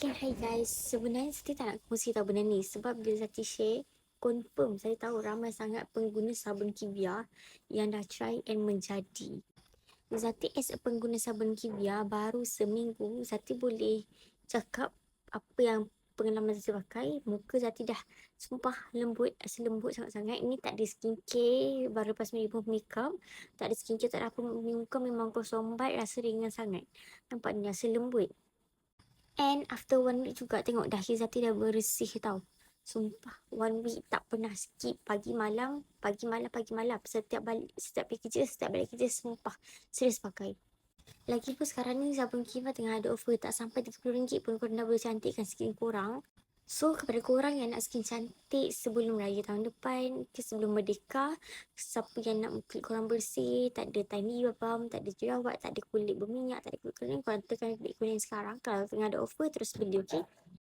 Okay, hi guys. Sebenarnya Siti tak nak kongsi tahu benda ni sebab bila Zati share, confirm saya tahu ramai sangat pengguna sabun Kivia yang dah try and menjadi. Zati as a pengguna sabun Kivia baru seminggu, Zati boleh cakap apa yang pengalaman Zati pakai. Muka Zati dah sumpah lembut, selembut sangat-sangat. Ini tak ada skincare, baru lepas remove makeup. Tak ada skincare, tak ada apa. Muka memang kosong bat, rasa ringan sangat. Nampak ni rasa lembut. And after 1 week juga tengok dahi Zati dah bersih tau. Sumpah 1 week tak pernah skip pagi malam, pagi malam, pagi malam. Setiap pergi kerja, setiap balik kerja, sumpah serius pakai. Lagipun sekarang ni sabun Kiva tengah ada offer, tak sampai RM30 pun korang dah boleh cantikkan skin korang. So kepada korang yang nak skin cantik sebelum raya tahun depan ke sebelum Merdeka, siapa yang nak kulit korang bersih, tak ada tiny balm, tak ada jerawat, tak ada kulit berminyak, tak ada kulit kering, korang tekan klik kuning sekarang. Kalau tengah ada offer terus beli, okay?